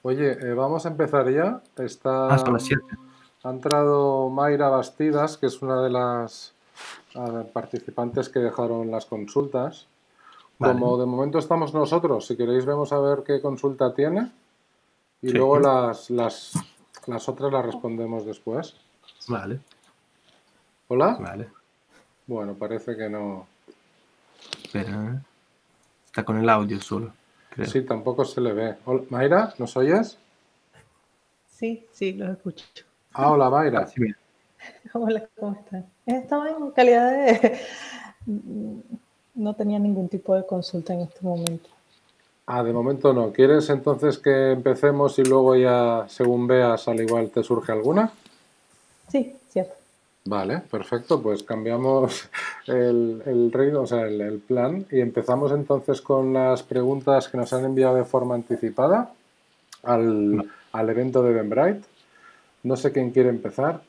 Oye, vamos a empezar ya. Ah, son las 7. Ha entrado Mayra Bastidas, que es una de las participantes que dejaron las consultas. Vale, Como de momento estamos nosotros, si queréis vemos a ver qué consulta tiene y sí, luego las otras las respondemos después. vale, ¿Hola? vale. Bueno, parece que no. Espera, ¿eh? Está con el audio solo, creo. Sí, tampoco se le ve. Mayra, ¿nos oyes? Sí, sí, los escucho. Ah, hola Ah, Mayra. sí, bien. Hola, ¿cómo están? Estaba en calidad de... No tenía ningún tipo de consulta en este momento. Ah, de momento no. ¿Quieres entonces que empecemos y luego ya, según veas, al igual te surge alguna? Sí, cierto. Vale, perfecto. Pues cambiamos el reino, o sea, el plan y empezamos entonces con las preguntas que nos han enviado de forma anticipada al, Vale. al evento de Eventbrite. No sé quién quiere empezar.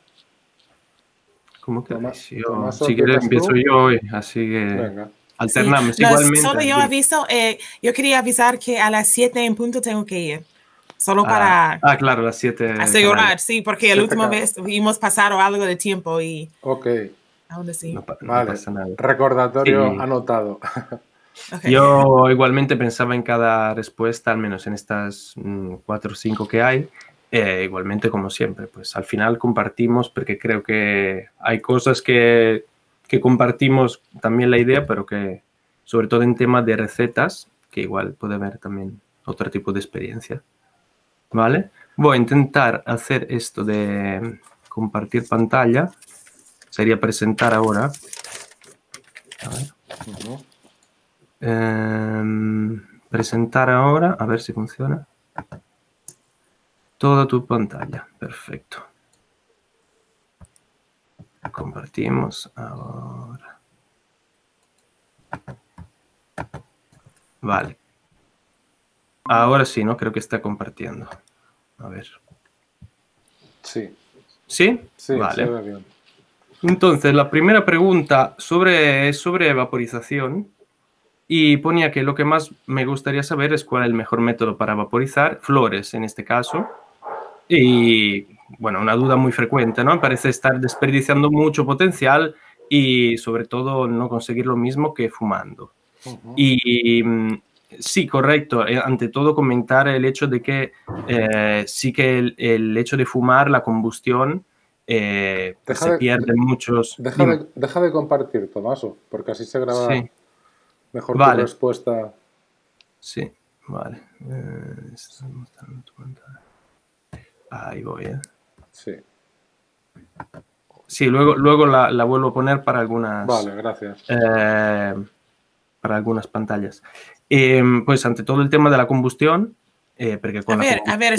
¿Cómo queréis? Tomaso, Si quieres, ¿empiezas empiezo tú? yo hoy, así que Venga. Sí, alternamos no, igualmente. solo yo Dime. aviso, yo quería avisar que a las 7 en punto tengo que ir, solo para Claro, las 7 canarias. asegurar, sí, porque la 7 última vez hemos pasado algo de tiempo y Ok, aún así. No vale. pasa nada. Recordatorio Sí. anotado. Okay. Yo igualmente pensaba en cada respuesta, al menos en estas 4 o 5 que hay, igualmente como siempre, pues al final compartimos porque creo que hay cosas que compartimos también la idea, pero que sobre todo en temas de recetas, que igual puede haber también otro tipo de experiencia, ¿vale? Voy a intentar hacer esto de compartir pantalla, sería presentar ahora. A ver. Presentar ahora, a ver si funciona. Toda tu pantalla, perfecto. Compartimos ahora. Vale. Ahora sí, ¿no? Creo que está compartiendo. A ver. Sí. ¿Sí? Sí, se Vale. ve bien. Entonces, la primera pregunta es sobre vaporización. Y ponía que lo que más me gustaría saber es cuál es el mejor método para vaporizar flores, en este caso. Y, bueno, una duda muy frecuente, ¿no? Parece estar desperdiciando mucho potencial y, sobre todo, no conseguir lo mismo que fumando. Y sí, correcto. Ante todo, comentar el hecho de que sí que el hecho de fumar, la combustión, pues se pierden muchos... Dime. Deja de compartir, Tomaso, porque así se graba Sí, mejor tu vale. respuesta. Sí, vale. Estás mostrando tu pantalla. Ahí voy, ¿eh? Sí. Sí, luego la vuelvo a poner para algunas... Vale, gracias. Para algunas pantallas. Pues ante todo el tema de la combustión, porque con A ver, combustión...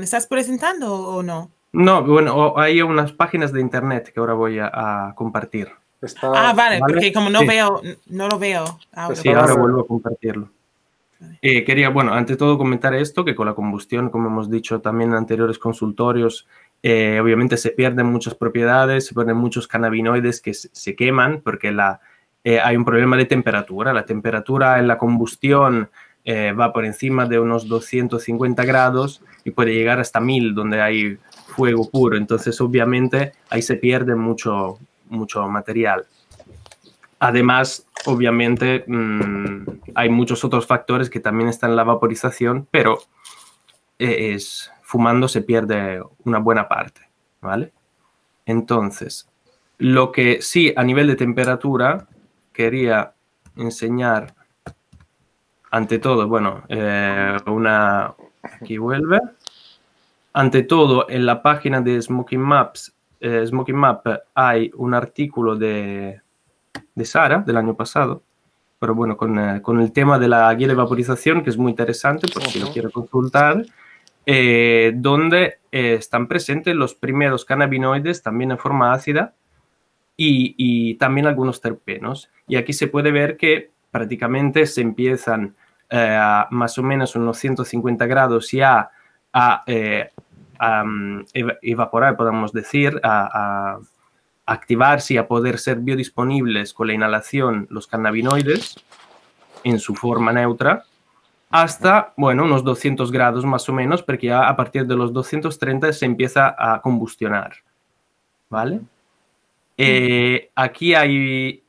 ¿estás presentando o no? No, bueno, hay unas páginas de internet que ahora voy a compartir. Vale, ¿Vale? porque como Sí. no lo veo ahora. Sí, ahora vuelvo a compartirlo. Quería, bueno, ante todo comentar esto, que con la combustión, como hemos dicho también en anteriores consultorios, obviamente se pierden muchas propiedades, se pierden muchos cannabinoides que se queman porque hay un problema de temperatura. La temperatura en la combustión va por encima de unos 250 grados y puede llegar hasta 1000, donde hay fuego puro. Entonces, obviamente, ahí se pierde mucho material. Además, obviamente, hay muchos otros factores que también están en la vaporización, pero fumando se pierde una buena parte, ¿vale? Entonces, lo que sí, a nivel de temperatura, quería enseñar, ante todo, bueno, aquí vuelve. Ante todo, en la página de Smoking Map hay un artículo de Sara del año pasado, pero bueno, con el tema de la guía de vaporización, que es muy interesante, por si lo quiero consultar, donde están presentes los primeros cannabinoides, también en forma ácida, y también algunos terpenos. Y aquí se puede ver que prácticamente se empiezan a más o menos unos 150 grados ya a evaporar, podemos decir, a activarse y a poder ser biodisponibles con la inhalación los cannabinoides en su forma neutra. hasta, bueno, unos 200 grados más o menos, porque ya a partir de los 230 se empieza a combustionar, ¿vale? Aquí hay,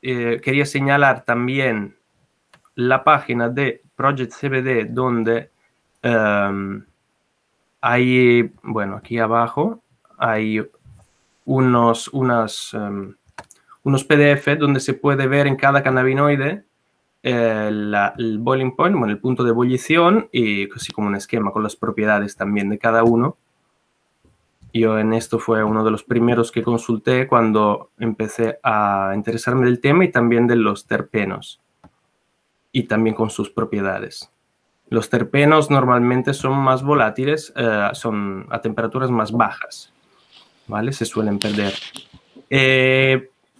quería señalar también la página de Project CBD, donde hay, bueno, aquí abajo hay unos PDF donde se puede ver en cada cannabinoide el boiling point, bueno, el punto de ebullición, y así como un esquema con las propiedades también de cada uno. Yo en esto fue uno de los primeros que consulté cuando empecé a interesarme del tema, y también de los terpenos y también con sus propiedades. Los terpenos normalmente son más volátiles, son a temperaturas más bajas, ¿vale? Se suelen perder.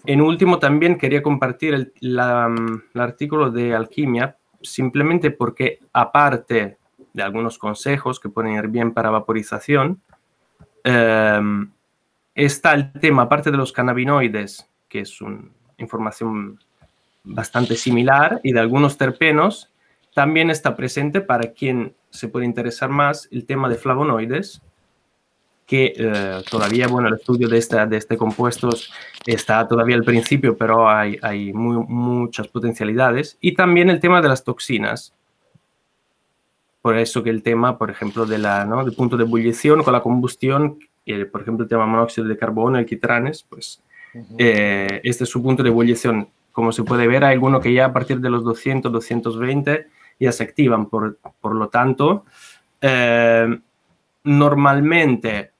En último, también quería compartir el artículo de Alquimia, simplemente porque, aparte de algunos consejos que pueden ir bien para vaporización, está el tema, aparte de los cannabinoides, que es una información bastante similar, y de algunos terpenos, también está presente, para quien se puede interesar más, el tema de flavonoides, que todavía, bueno, el estudio de este compuesto está todavía al principio, pero hay muchas potencialidades. Y también el tema de las toxinas. Por eso que el tema, por ejemplo, del punto de ebullición con la combustión, por ejemplo, el tema monóxido de carbono, el quitranes, pues este es su punto de ebullición. Como se puede ver, hay algunos que ya a partir de los 200, 220 ya se activan. Por lo tanto, normalmente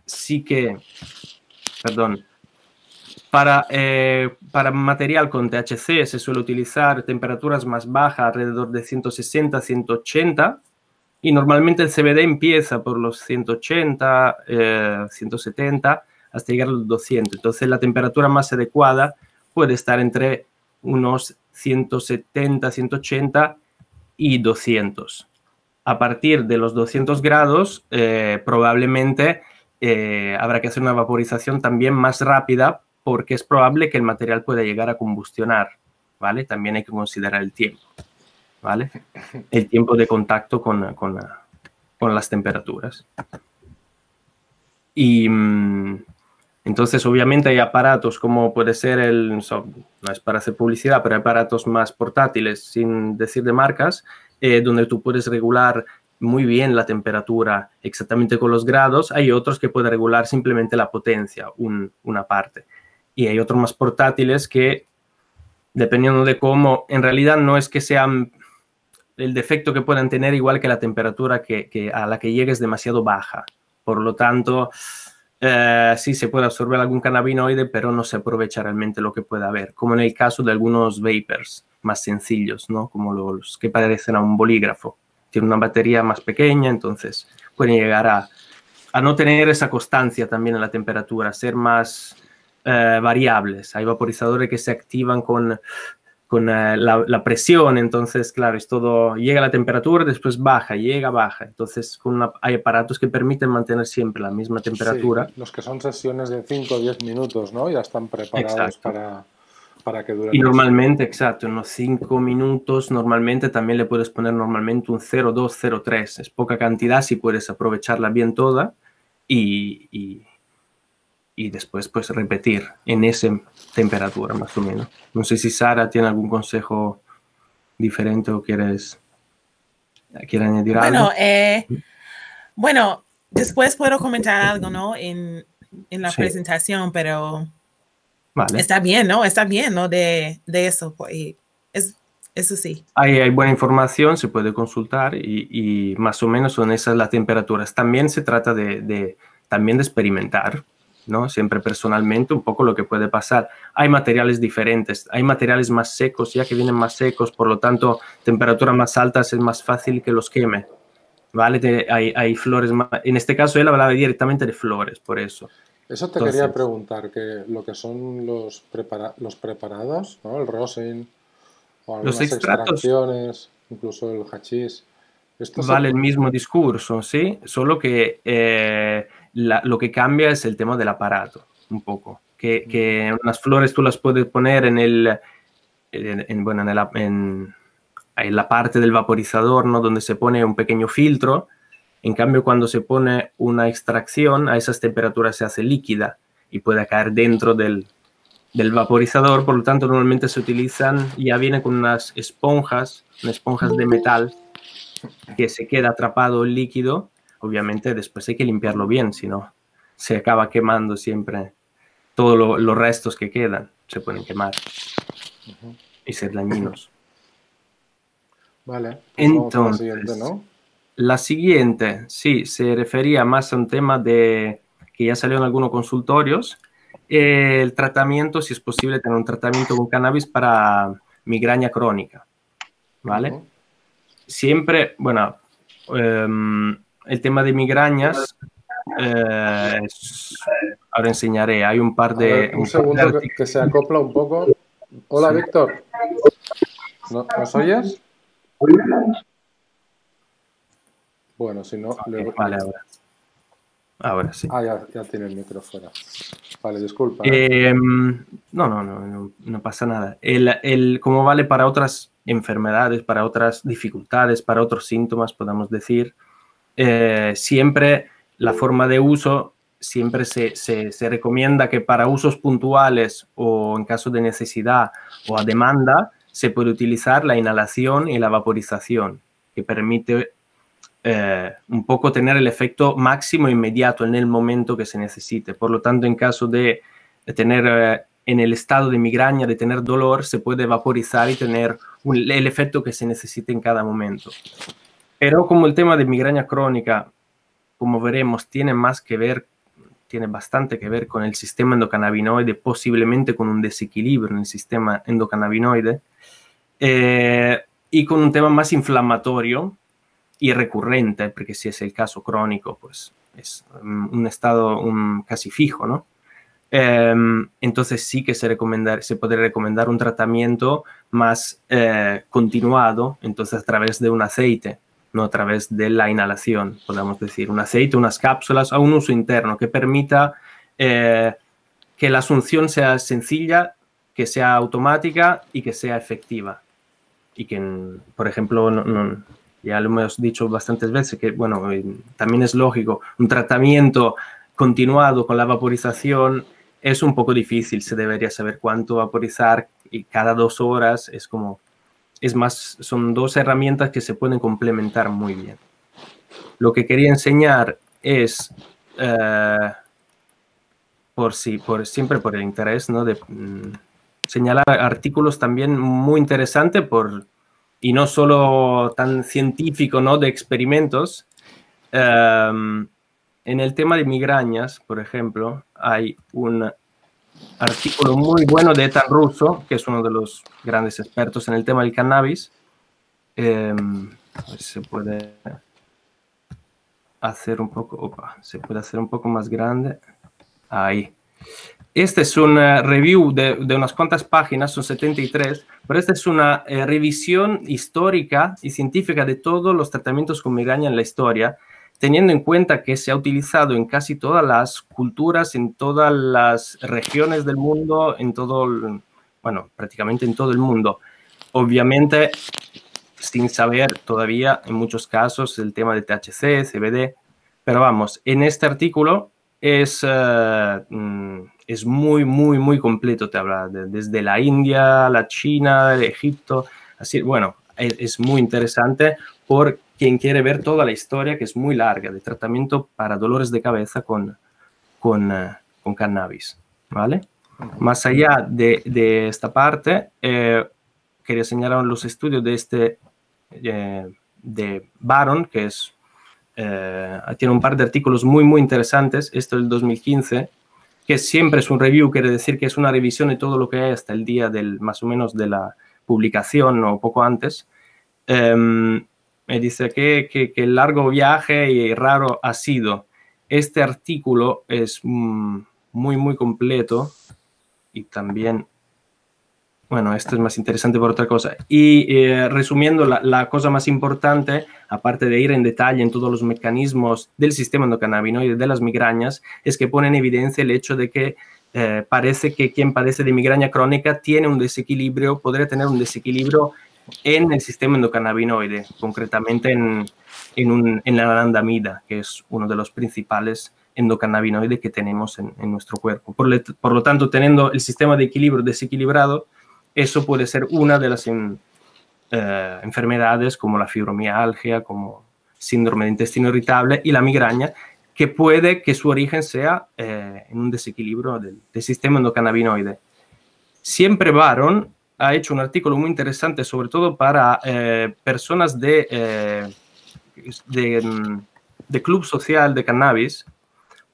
sí que, perdón, para material con THC se suele utilizar temperaturas más bajas, alrededor de 160, 180, y normalmente el CBD empieza por los 180, 170, hasta llegar a los 200. Entonces la temperatura más adecuada puede estar entre unos 170, 180 y 200. A partir de los 200 grados, probablemente habrá que hacer una vaporización también más rápida, porque es probable que el material pueda llegar a combustionar, ¿vale? También hay que considerar el tiempo, ¿vale? El tiempo de contacto con las temperaturas. Y entonces, obviamente, hay aparatos como puede ser no es para hacer publicidad, pero hay aparatos más portátiles, sin decir de marcas, donde tú puedes regular muy bien la temperatura exactamente con los grados. Hay otros que pueden regular simplemente la potencia, una parte. Y hay otros más portátiles que, dependiendo de cómo, en realidad no es que sean el defecto que puedan tener, igual que la temperatura a la que llegue es demasiado baja. Por lo tanto, sí se puede absorber algún cannabinoide, pero no se aprovecha realmente lo que pueda haber, como en el caso de algunos vapers más sencillos, ¿no? Como los que parecen a un bolígrafo. Tienen una batería más pequeña, entonces pueden llegar a no tener esa constancia también en la temperatura, ser más variables. Hay vaporizadores que se activan con la presión, entonces, claro, es todo, llega a la temperatura, después baja, llega, baja. Entonces, hay aparatos que permiten mantener siempre la misma temperatura. Sí, los que son sesiones de 5 o 10 minutos, ¿no? Ya están preparados para que duren. Y normalmente, exacto, en unos 5 minutos, normalmente también le puedes poner normalmente un 0,2, 0,3. Es poca cantidad si puedes aprovecharla bien toda y después pues repetir en esa temperatura más o menos. No sé si Sara tiene algún consejo diferente o quiere añadir algo. Bueno, después puedo comentar algo, ¿no? En la presentación, pero vale. Está bien, ¿no? Está bien, ¿no? De eso. Eso sí. Hay buena información, se puede consultar y más o menos son esas las temperaturas. También se trata también de experimentar, ¿no? Siempre personalmente un poco lo que puede pasar. Hay materiales diferentes, hay materiales más secos, ya que vienen más secos, por lo tanto, temperaturas más altas es más fácil que los queme, ¿vale? Hay flores más... En este caso él hablaba directamente de flores, por eso. Eso te quería preguntar, que lo que son los preparados, ¿no? El rosin, o algunas extracciones, incluso el hachís. Vale el mismo discurso, ¿sí? Solo que lo que cambia es el tema del aparato, un poco. Que unas flores tú las puedes poner en en la parte del vaporizador, ¿no? Donde se pone un pequeño filtro. En cambio, cuando se pone una extracción, a esas temperaturas se hace líquida y puede caer dentro del vaporizador. Por lo tanto, normalmente se utilizan, ya viene con unas esponjas de metal, que se queda atrapado el líquido. Obviamente después hay que limpiarlo bien, si no se acaba quemando siempre. Todos los restos que quedan se pueden quemar y ser dañinos. Vale, pues entonces, vamos a la siguiente, ¿no? La siguiente, sí, se refería más a un tema que ya salió en algunos consultorios, el tratamiento, si es posible tener un tratamiento con cannabis para migraña crónica, ¿vale? Siempre, bueno, el tema de migrañas, ahora enseñaré, hay un par de... un segundo que se acopla un poco. Hola, sí. Víctor. ¿Nos oyes? Bueno, si no... Vale, ahora sí. Ya tiene el micro fuera. Vale, disculpa. No pasa nada. Como vale para otras enfermedades, para otras dificultades, para otros síntomas, podamos decir, siempre la forma de uso, siempre se recomienda que para usos puntuales o en caso de necesidad o a demanda, se puede utilizar la inhalación y la vaporización, que permite un poco tener el efecto máximo inmediato en el momento que se necesite. Por lo tanto, en caso de tener en el estado de migraña, de tener dolor, se puede vaporizar y tener el efecto que se necesite en cada momento. Pero como el tema de migraña crónica, como veremos, tiene bastante que ver con el sistema endocannabinoide, posiblemente con un desequilibrio en el sistema endocannabinoide, y con un tema más inflamatorio y recurrente, porque si es el caso crónico, pues es un estado casi fijo, ¿no? Entonces sí que se puede recomendar un tratamiento más continuado, entonces a través de un aceite, no a través de la inhalación, podemos decir, un aceite, unas cápsulas a un uso interno que permita que la asunción sea sencilla, que sea automática y que sea efectiva. Y que, por ejemplo, ya lo hemos dicho bastantes veces, que bueno, también es lógico, un tratamiento continuado con la vaporización es un poco difícil, se debería saber cuánto vaporizar y cada 2 horas son 2 herramientas que se pueden complementar muy bien. Lo que quería enseñar es, siempre por el interés, ¿no? De señalar artículos también muy interesantes y no solo tan científico, ¿no? De experimentos. En el tema de migrañas, por ejemplo, hay un artículo muy bueno de Ethan Russo, que es uno de los grandes expertos en el tema del cannabis. A ver si se puede hacer un poco, más grande. Ahí. Este es un review de unas cuantas páginas, son 73, pero esta es una revisión histórica y científica de todos los tratamientos con migraña en la historia, teniendo en cuenta que se ha utilizado en casi todas las culturas, en todas las regiones del mundo, prácticamente en todo el mundo. Obviamente, sin saber todavía, en muchos casos, el tema de THC, CBD, pero vamos, en este artículo es muy, muy, muy completo, te habla desde la India, la China, el Egipto, así, bueno, es muy interesante por quien quiere ver toda la historia, que es muy larga, de tratamiento para dolores de cabeza con cannabis, ¿vale? Más allá de esta parte, quería señalar los estudios de Baron, que tiene un par de artículos muy, muy interesantes, esto del 2015, que siempre es un review, quiere decir que es una revisión de todo lo que hay hasta el día más o menos de la publicación o poco antes. Me dice que el largo viaje y raro ha sido. Este artículo es muy, muy completo y también, bueno, esto es más interesante por otra cosa. Y resumiendo, la cosa más importante, aparte de ir en detalle en todos los mecanismos del sistema endocannabinoide de las migrañas, es que pone en evidencia el hecho de que parece que quien padece de migraña crónica tiene un desequilibrio, podría tener un desequilibrio en el sistema endocannabinoide, concretamente en la anandamida, que es uno de los principales endocannabinoides que tenemos en nuestro cuerpo. Por lo tanto, teniendo el sistema de equilibrio desequilibrado, eso puede ser una de las enfermedades como la fibromialgia, como síndrome de intestino irritable y la migraña, que puede que su origen sea en un desequilibrio del sistema endocannabinoide. Siempre Baron ha hecho un artículo muy interesante, sobre todo para personas de club social de cannabis,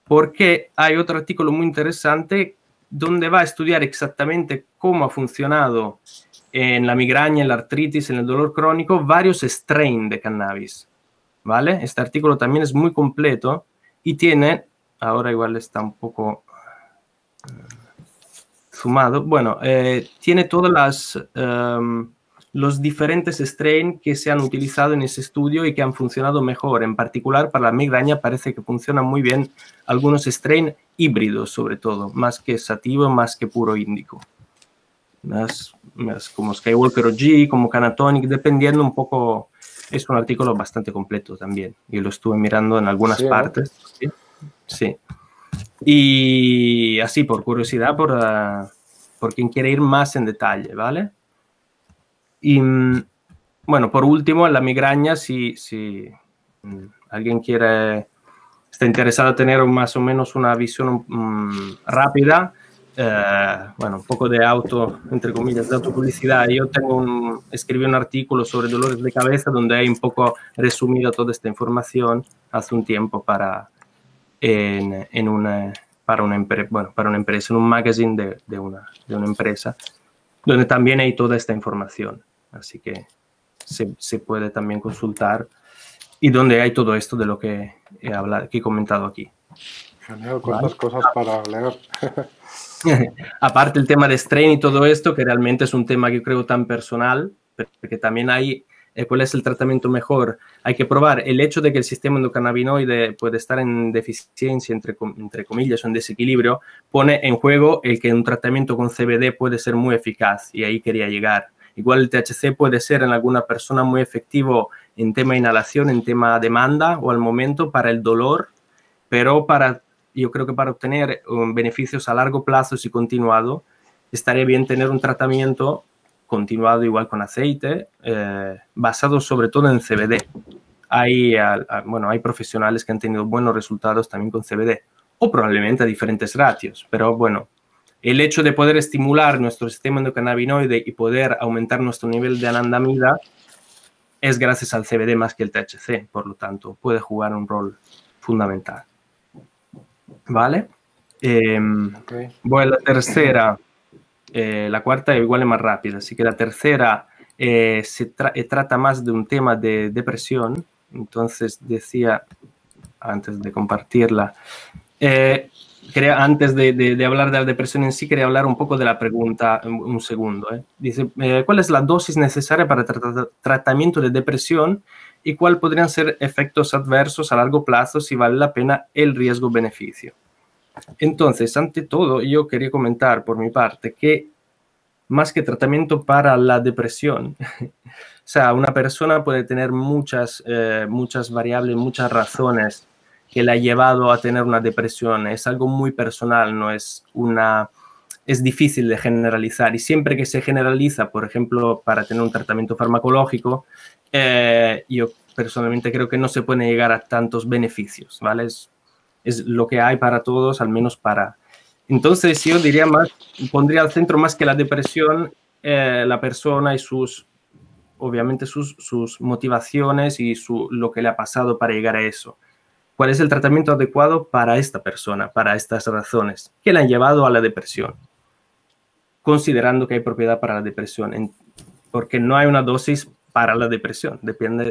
porque hay otro artículo muy interesante donde va a estudiar exactamente cómo ha funcionado en la migraña, en la artritis, en el dolor crónico, varios strains de cannabis, ¿vale? Este artículo también es muy completo y tiene, ahora igual está un poco zoomado, bueno, tiene todos los diferentes strains que se han utilizado en ese estudio y que han funcionado mejor. En particular, para la migraña parece que funcionan muy bien algunos strains híbridos, sobre todo, más que sativa, más que puro índico. Más como Skywalker OG, como Canatonic, dependiendo un poco. Es un artículo bastante completo también. Y lo estuve mirando en algunas partes. ¿Sí? Sí. Y así, por curiosidad, por quien quiere ir más en detalle, ¿vale? Y bueno, por último, en la migraña, si alguien está interesado en tener más o menos una visión rápida, bueno, un poco de entre comillas, de autopublicidad. Yo escribí un artículo sobre dolores de cabeza donde hay un poco resumido toda esta información hace un tiempo para una empresa, en un magazine de una empresa, donde también hay toda esta información. Así que se puede también consultar y donde hay todo esto de lo que he comentado aquí. Genial, cuántas cosas para leer. Aparte el tema de strain y todo esto, que realmente es un tema que yo creo tan personal, porque también hay cuál es el tratamiento mejor. Hay que probar el hecho de que el sistema endocannabinoide puede estar en deficiencia, entre comillas, o en desequilibrio, pone en juego el que un tratamiento con CBD puede ser muy eficaz, y ahí quería llegar. Igual el THC puede ser en alguna persona muy efectivo en tema de inhalación, en tema demanda o al momento para el dolor, pero yo creo que para obtener beneficios a largo plazo y continuado, estaría bien tener un tratamiento continuado igual con aceite, basado sobre todo en CBD. Hay profesionales que han tenido buenos resultados también con CBD, o probablemente a diferentes ratios, pero bueno, el hecho de poder estimular nuestro sistema endocannabinoide y poder aumentar nuestro nivel de anandamida es gracias al CBD más que el THC, por lo tanto, puede jugar un rol fundamental. ¿Vale? Okay. Voy a la tercera. La cuarta igual es más rápida, así que la tercera trata más de un tema de depresión. Entonces decía, antes de compartirla, antes de hablar de la depresión en sí, quería hablar un poco de la pregunta, un segundo. Dice, ¿cuál es la dosis necesaria para tratamiento de depresión y cuáles podrían ser efectos adversos a largo plazo si vale la pena el riesgo-beneficio? Entonces, ante todo, yo quería comentar por mi parte que más que tratamiento para la depresión, o sea, una persona puede tener muchas variables, muchas razones que le ha llevado a tener una depresión. Es algo muy personal, no es es difícil de generalizar, y siempre que se generaliza, por ejemplo, para tener un tratamiento farmacológico, yo personalmente creo que no se puede llegar a tantos beneficios, ¿vale? Es lo que hay para todos, al menos para... Entonces yo diría pondría al centro más que la depresión, la persona y obviamente sus motivaciones y lo que le ha pasado para llegar a eso. ¿Cuál es el tratamiento adecuado para esta persona, para estas razones que le han llevado a la depresión? Considerando que hay propiedad para la depresión, porque no hay una dosis para la depresión,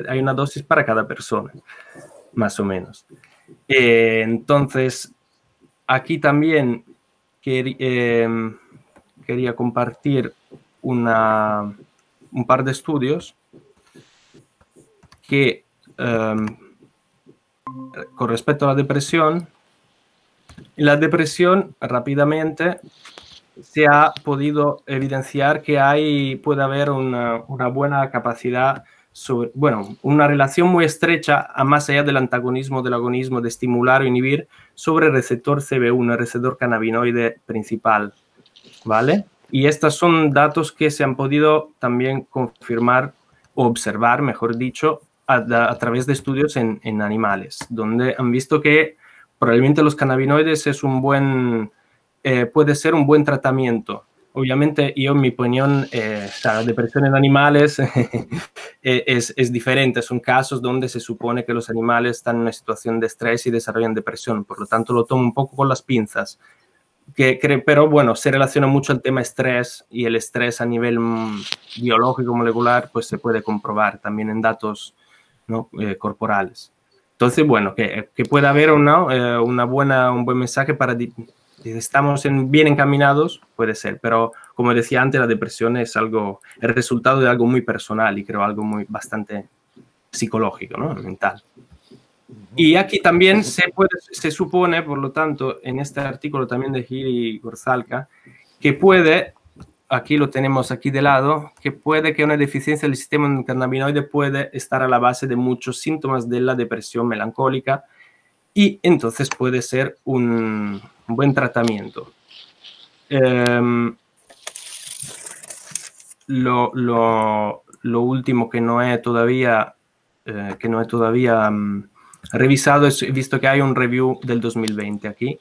hay una dosis para cada persona, más o menos. Entonces, aquí también quería compartir un par de estudios que, con respecto a la depresión, En la depresión, rápidamente, se ha podido evidenciar que puede haber una buena capacidad, una relación muy estrecha, más allá del antagonismo, del agonismo, de estimular o inhibir, sobre el receptor CB1, el receptor cannabinoide principal, ¿vale? Y estos son datos que se han podido también confirmar o observar, mejor dicho, a través de estudios en animales, donde han visto que probablemente los cannabinoides puede ser un buen tratamiento. Obviamente, yo, en mi opinión, la depresión en animales es diferente. Son casos donde se supone que los animales están en una situación de estrés y desarrollan depresión. Por lo tanto, lo tomo un poco con las pinzas. Pero bueno, se relaciona mucho el tema estrés, y el estrés a nivel biológico, molecular, pues se puede comprobar también en datos, ¿no? Corporales. Entonces, bueno, que pueda haber un buen mensaje para... Estamos bien encaminados, puede ser, pero como decía antes, la depresión es el resultado de algo muy personal y creo algo bastante psicológico, ¿no? Mental. Y aquí también se supone, por lo tanto, en este artículo también de Gil y Gorzalka, que aquí lo tenemos aquí de lado, que una deficiencia del sistema endocannabinoide puede estar a la base de muchos síntomas de la depresión melancólica, y entonces puede ser un buen tratamiento. Lo último que no he todavía revisado he visto que hay un review del 2020 aquí,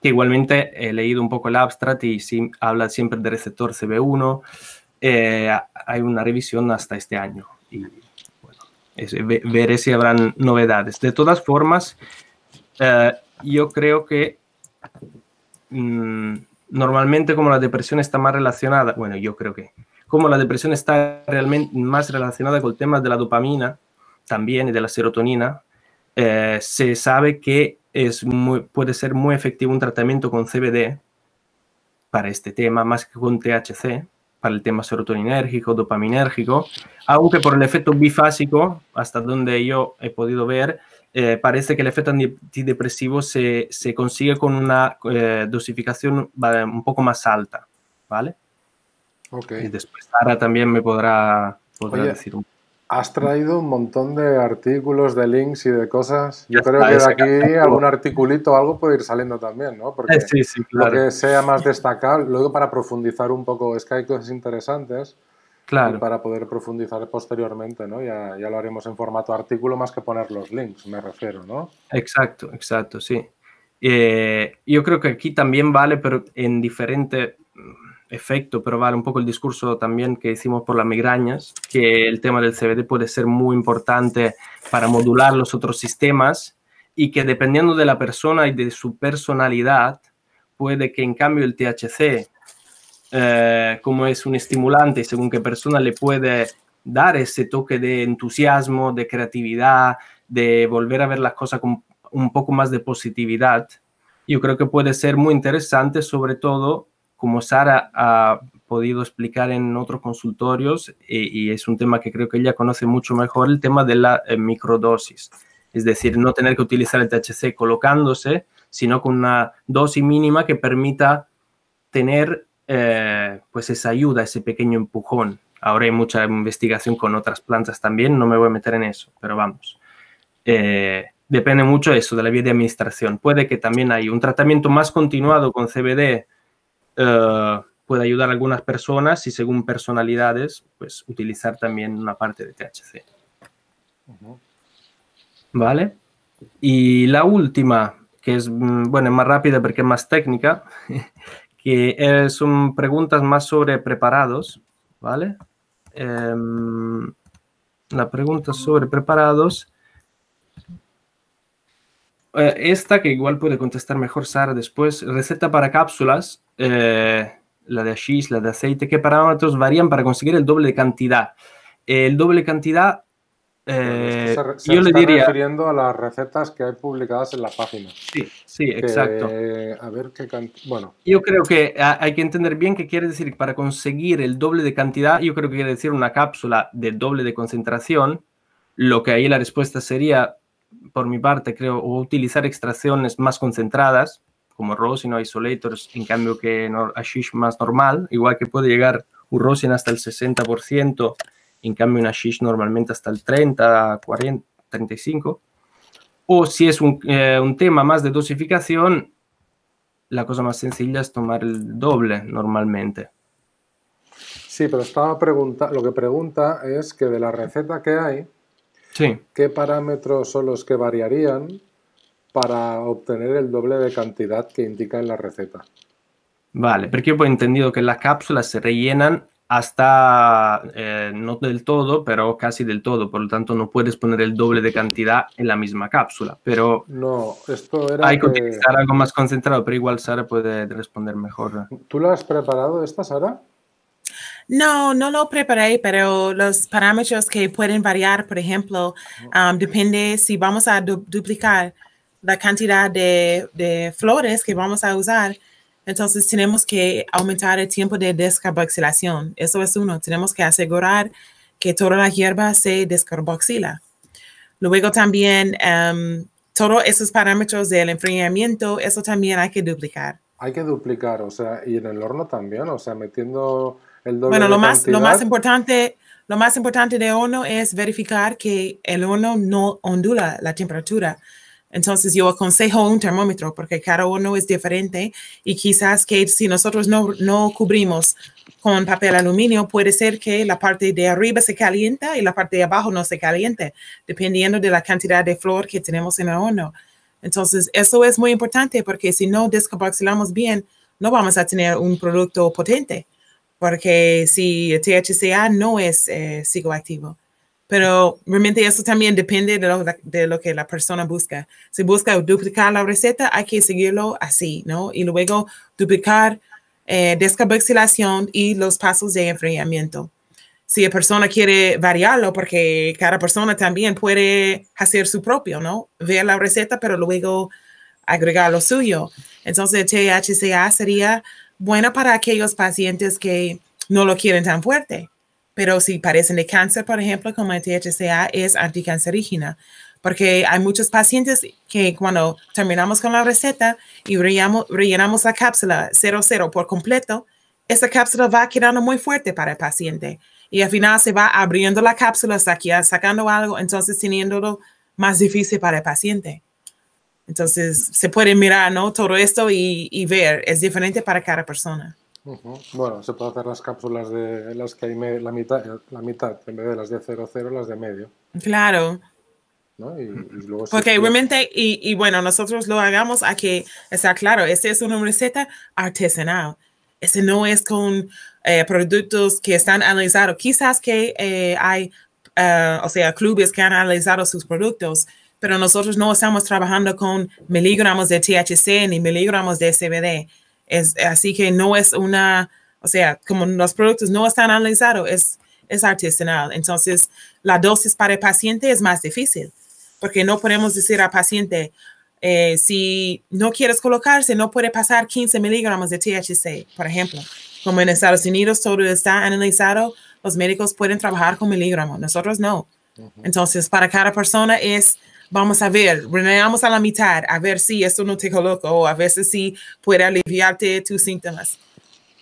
que igualmente he leído un poco el abstract y sí, habla siempre de receptor CB1. Hay una revisión hasta este año y bueno, veré si habrán novedades. De todas formas, yo creo que normalmente, como la depresión está más relacionada, como la depresión está realmente más relacionada con temas de la dopamina también y de la serotonina, se sabe que puede ser muy efectivo un tratamiento con CBD para este tema, más que con THC, para el tema serotoninérgico, dopaminérgico, aunque por el efecto bifásico, hasta donde yo he podido ver, parece que el efecto antidepresivo se consigue con una dosificación un poco más alta, ¿vale? Okay. Y después Sara también me podrá decir un poco. Has traído un montón de artículos, de links y de cosas. Yo creo que de aquí algún articulito o algo puede ir saliendo también, ¿no? Porque sí, claro. Lo que sea más destacable, luego para profundizar un poco, es que hay cosas interesantes. Claro. Y para poder profundizar posteriormente, ¿no? Ya lo haremos en formato artículo más que poner los links, me refiero, ¿no? Exacto, sí. Yo creo que aquí también vale, pero en diferente efecto, pero vale un poco el discurso también que hicimos por las migrañas, que el tema del CBD puede ser muy importante para modular los otros sistemas, y que dependiendo de la persona y de su personalidad, puede que en cambio el THC, como es un estimulante, según qué persona, le puede dar ese toque de entusiasmo, de creatividad, de volver a ver las cosas con un poco más de positividad. Yo creo que puede ser muy interesante, sobre todo, como Sara ha podido explicar en otros consultorios, y es un tema que creo que ella conoce mucho mejor, el tema de la microdosis. Es decir, no tener que utilizar el THC colocándose, sino con una dosis mínima que permita tener pues esa ayuda, ese pequeño empujón. Ahora hay mucha investigación con otras plantas también, no me voy a meter en eso, pero vamos. Depende mucho de eso, de la vía de administración. Puede que también haya un tratamiento más continuado con CBD, puede ayudar a algunas personas, y según personalidades, pues utilizar también una parte de THC. ¿Vale? Y la última, que es, bueno, más rápida porque es más técnica, que son preguntas más sobre preparados, ¿vale? La pregunta sobre preparados, esta que igual puede contestar mejor Sara después. Receta para cápsulas, la de hashish, la de aceite, ¿qué parámetros varían para conseguir el doble de cantidad? El doble de cantidad, yo le diría, refiriendo a las recetas que hay publicadas en la página. Sí, exacto. A ver qué bueno. Yo creo que hay que entender bien qué quiere decir. Para conseguir el doble de cantidad, yo creo que quiere decir una cápsula de doble de concentración. Lo que ahí la respuesta sería, por mi parte, creo, o utilizar extracciones más concentradas, como rosin o isolators, en cambio que hashish más normal, igual que puede llegar un rosin hasta el 60%, en cambio un hashish normalmente hasta el 30, 40, 35. O si es un tema más de dosificación, la cosa más sencilla es tomar el doble normalmente. Sí, pero lo que pregunta es que de la receta que hay, sí, ¿qué parámetros son los que variarían para obtener el doble de cantidad que indica en la receta? Vale, porque yo he entendido que las cápsulas se rellenan hasta, no del todo, pero casi del todo. Por lo tanto, no puedes poner el doble de cantidad en la misma cápsula. Pero no, esto era hay que utilizar algo más concentrado, pero igual Sara puede responder mejor. ¿Tú lo has preparado esta, Sara? No, no lo preparé, pero los parámetros que pueden variar, por ejemplo, depende si vamos a duplicar la cantidad de flores que vamos a usar. Entonces tenemos que aumentar el tiempo de descarboxilación. Eso es uno. Tenemos que asegurar que toda la hierba se descarboxila. Luego también todos esos parámetros del enfriamiento, eso también hay que duplicar. Hay que duplicar, o sea, y en el horno también, o sea, metiendo el doble bueno, de cantidad. Lo más importante de horno es verificar que el horno no ondula la temperatura. Entonces yo aconsejo un termómetro porque cada horno es diferente y quizás que si nosotros no cubrimos con papel aluminio, puede ser que la parte de arriba se calienta y la parte de abajo no se caliente, dependiendo de la cantidad de flor que tenemos en el horno. Entonces eso es muy importante porque si no descarboxilamos bien, no vamos a tener un producto potente, porque si el THCA no es psicoactivo. Pero realmente eso también depende de lo que la persona busca. Si busca duplicar la receta, hay que seguirlo así, ¿no? Y luego duplicar descarboxilación y los pasos de enfriamiento. Si la persona quiere variarlo, porque cada persona también puede hacer su propio, ¿no? Ver la receta, pero luego agregar lo suyo. Entonces, el THCA sería bueno para aquellos pacientes que no lo quieren tan fuerte. Pero si padecen de cáncer, por ejemplo, como el THCA es anticancerígena, porque hay muchos pacientes que cuando terminamos con la receta y rellenamos la cápsula 00 por completo, esa cápsula va quedando muy fuerte para el paciente y al final se va abriendo la cápsula, sacando algo, entonces teniéndolo más difícil para el paciente. Entonces se puede mirar, ¿no? Todo esto y ver, es diferente para cada persona. Bueno, se puede hacer las cápsulas de las que hay la mitad, en vez de las de 00, las de medio. Claro. ¿No? Y luego porque realmente, y bueno, nosotros lo hagamos a que está claro, esta es una receta artesanal. Este no es con productos que están analizados. Quizás que hay, o sea, clubes que han analizado sus productos, pero nosotros no estamos trabajando con miligramos de THC ni miligramos de CBD. Así que no es una, o sea, como los productos no están analizados, es artesanal. Entonces, la dosis para el paciente es más difícil, porque no podemos decir al paciente, si no quieres colocarse, no puede pasar 15 miligramos de THC, por ejemplo. Como en Estados Unidos todo está analizado, los médicos pueden trabajar con miligramos, nosotros no. Entonces, para cada persona vamos a ver, rellenamos a la mitad, a ver si esto no te coloca o a veces si puede aliviarte tus síntomas.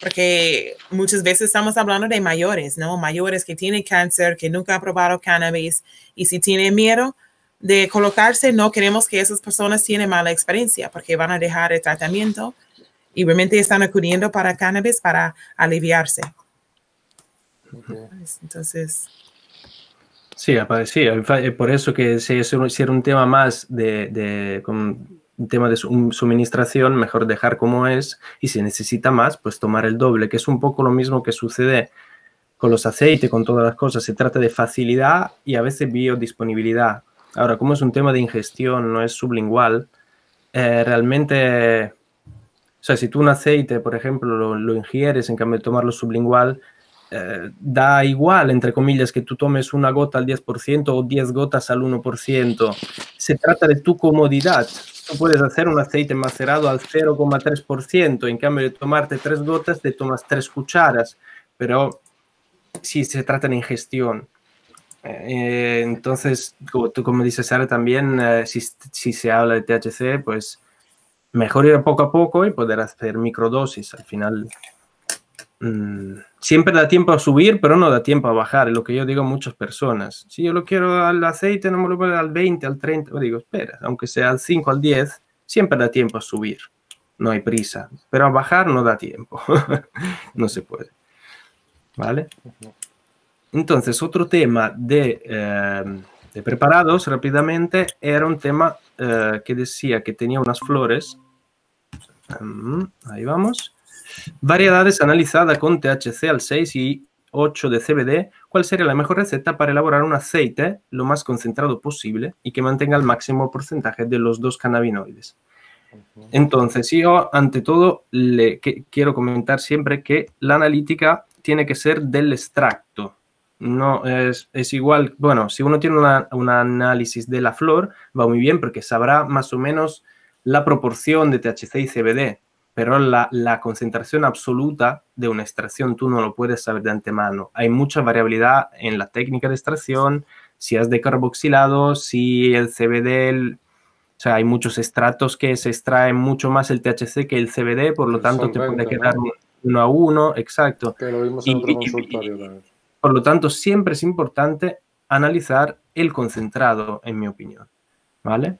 Porque muchas veces estamos hablando de mayores, ¿no? Mayores que tienen cáncer, que nunca han probado cannabis y si tienen miedo de colocarse, no queremos que esas personas tienen mala experiencia porque van a dejar el tratamiento y realmente están acudiendo para cannabis para aliviarse. Entonces... Sí, por eso que si era un tema más un tema de suministración, mejor dejar como es y si necesita más, pues tomar el doble, que es un poco lo mismo que sucede con los aceites, con todas las cosas. Se trata de facilidad y a veces biodisponibilidad. Ahora, como es un tema de ingestión, no es sublingual, realmente, o sea, si tú un aceite, por ejemplo, lo ingieres en cambio de tomarlo sublingual, da igual, entre comillas, que tú tomes una gota al 10% o 10 gotas al 1%. Se trata de tu comodidad. Tú puedes hacer un aceite macerado al 0,3%, en cambio de tomarte 3 gotas, te tomas 3 cucharas, pero sí se trata de ingestión. Entonces, como dice Sara también, si se habla de THC, pues mejor ir poco a poco y poder hacer microdosis. Al final, siempre da tiempo a subir, pero no da tiempo a bajar. Es lo que yo digo a muchas personas. Si yo lo quiero al aceite, no me lo puedo al 20, al 30. Yo digo, espera, aunque sea al 5, al 10, siempre da tiempo a subir. No hay prisa. Pero a bajar no da tiempo. No se puede. ¿Vale? Entonces, otro tema de preparados rápidamente era un tema que decía que tenía unas flores. Ahí vamos. Variedades analizadas con THC al 6 y 8 de CBD. ¿Cuál sería la mejor receta para elaborar un aceite lo más concentrado posible y que mantenga el máximo porcentaje de los dos cannabinoides? Entonces, yo ante todo quiero comentar siempre que la analítica tiene que ser del extracto. No es igual, bueno, si uno tiene un análisis de la flor, va muy bien porque sabrá más o menos la proporción de THC y CBD, pero la concentración absoluta de una extracción tú no lo puedes saber de antemano. Hay mucha variabilidad en la técnica de extracción, si has decarboxilado, si el CBD... O sea, hay muchos estratos que se extraen mucho más el THC que el CBD, por lo tanto te puede quedar 1 a 1, exacto. Que lo vimos en otro consultorio también. Por lo tanto, siempre es importante analizar el concentrado, en mi opinión, ¿vale?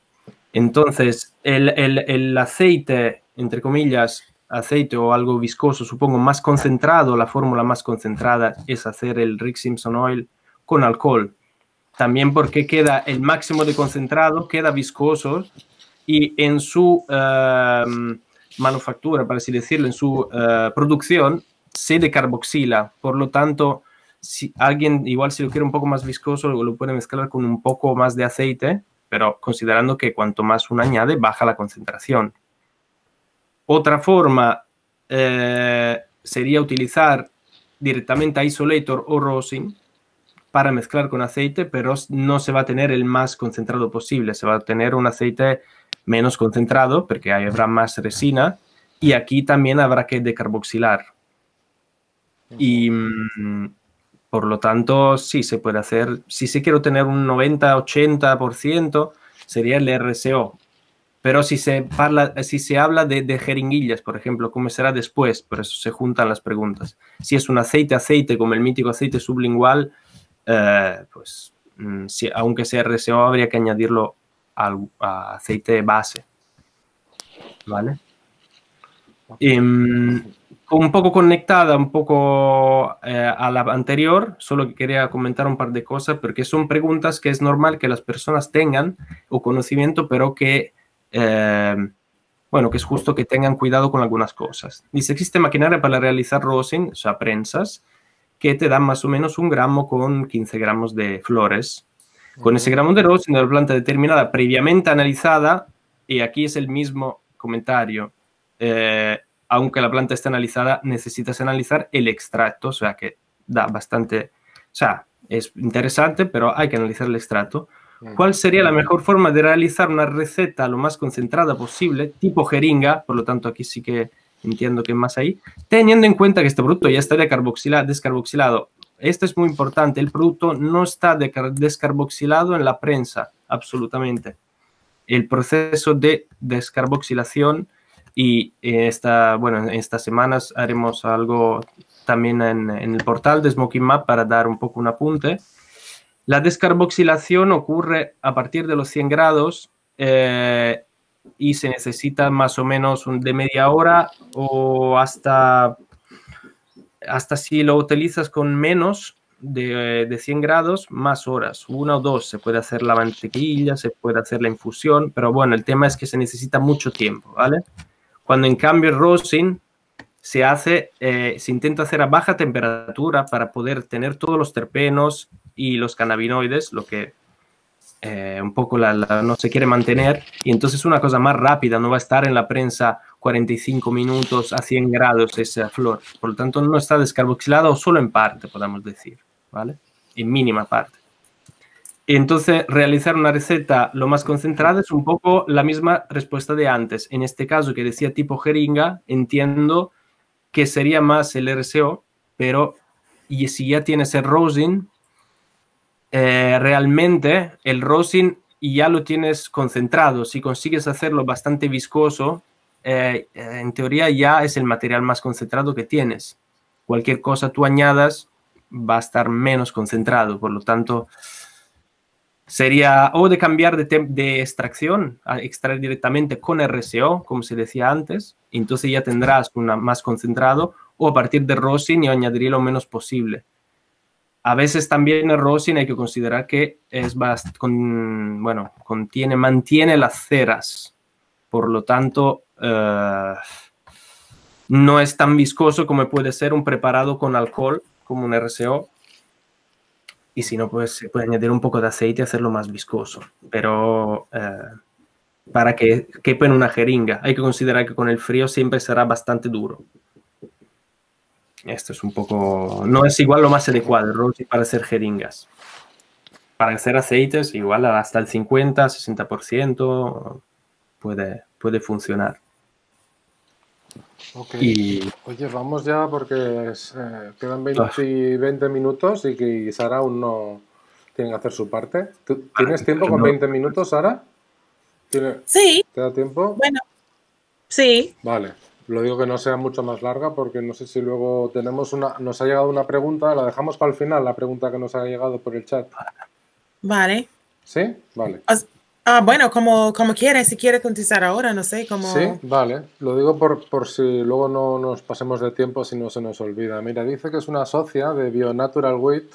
Entonces, el aceite, entre comillas, aceite o algo viscoso, supongo, más concentrado, la fórmula más concentrada es hacer el Rick Simpson Oil con alcohol. También porque queda el máximo de concentrado, queda viscoso y en su manufactura, para así decirlo, en su producción, se decarboxila. Por lo tanto, si alguien igual si lo quiere un poco más viscoso, lo puede mezclar con un poco más de aceite, pero considerando que cuanto más uno añade, baja la concentración. Otra forma sería utilizar directamente isolator o rosin para mezclar con aceite, pero no se va a tener el más concentrado posible. Se va a tener un aceite menos concentrado porque habrá más resina y aquí también habrá que decarboxilar. Y por lo tanto, sí se puede hacer. Si se quiere tener un 90-80% sería el RCO. Pero si se habla de jeringuillas, por ejemplo, ¿cómo será después? Por eso se juntan las preguntas. Si es un aceite como el mítico aceite sublingual, pues aunque sea RCO habría que añadirlo a aceite base, ¿vale? Un poco conectada, un poco a la anterior, solo que quería comentar un par de cosas porque son preguntas que es normal que las personas tengan o conocimiento, pero que bueno, que es justo que tengan cuidado con algunas cosas. Dice, existe maquinaria para realizar rosin, o sea, prensas, que te dan más o menos 1 gramo con 15 gramos de flores. Con ese gramo de rosin de la planta determinada, previamente analizada, y aquí es el mismo comentario, aunque la planta esté analizada, necesitas analizar el extracto, o sea que da bastante, o sea, es interesante, pero hay que analizar el extracto. ¿Cuál sería la mejor forma de realizar una receta lo más concentrada posible, tipo jeringa? Por lo tanto, aquí sí que entiendo que más ahí, teniendo en cuenta que este producto ya está descarboxilado. Esto es muy importante, el producto no está descarboxilado en la prensa, absolutamente. El proceso de descarboxilación y en estas semanas haremos algo también en el portal de Smoking Map para dar un poco un apunte. La descarboxilación ocurre a partir de los 100 grados y se necesita más o menos de media hora o hasta si lo utilizas con menos de 100 grados, más horas, 1 o 2. Se puede hacer la mantequilla, se puede hacer la infusión, pero bueno, el tema es que se necesita mucho tiempo, ¿vale? Cuando en cambio el rosin se intenta hacer a baja temperatura para poder tener todos los terpenos y los cannabinoides, lo que un poco no se quiere mantener, y entonces una cosa más rápida, no va a estar en la prensa 45 minutos a 100 grados esa flor, por lo tanto no está descarboxilada o solo en parte, podemos decir, ¿vale? En mínima parte. Entonces, realizar una receta lo más concentrada es un poco la misma respuesta de antes. En este caso que decía tipo jeringa, entiendo que sería más el RCO, pero y si ya tienes el rosin, realmente el rosin ya lo tienes concentrado. Si consigues hacerlo bastante viscoso, en teoría ya es el material más concentrado que tienes. Cualquier cosa tú añadas va a estar menos concentrado, por lo tanto sería o de cambiar de extracción a extraer directamente con RSO, como se decía antes, entonces ya tendrás una más concentrado, o a partir de rosin y añadir lo menos posible. A veces también el rosin hay que considerar que mantiene las ceras, por lo tanto no es tan viscoso como puede ser un preparado con alcohol, como un RSO. Y si no, pues se puede añadir un poco de aceite y hacerlo más viscoso. Pero para que quepa en una jeringa, hay que considerar que con el frío siempre será bastante duro. Esto es un poco... No es igual lo más adecuado, el rosin para hacer jeringas. Para hacer aceites, igual hasta el 50-60% puede funcionar. Ok. Oye, vamos ya porque quedan 20 minutos y que Sara aún no tiene que hacer su parte. ¿Tienes tiempo con 20 minutos, Sara? Sí. ¿Te da tiempo? Bueno, sí. Vale. Lo digo que no sea mucho más larga porque no sé si luego nos ha llegado una pregunta. La dejamos para el final, la pregunta que nos ha llegado por el chat. Vale. ¿Sí? Vale. Bueno, como quieres, si quieres contestar ahora, no sé cómo. Sí, vale. Lo digo por si luego no nos pasemos de tiempo, si no se nos olvida. Mira, dice que es una socia de Bionatural Wheat.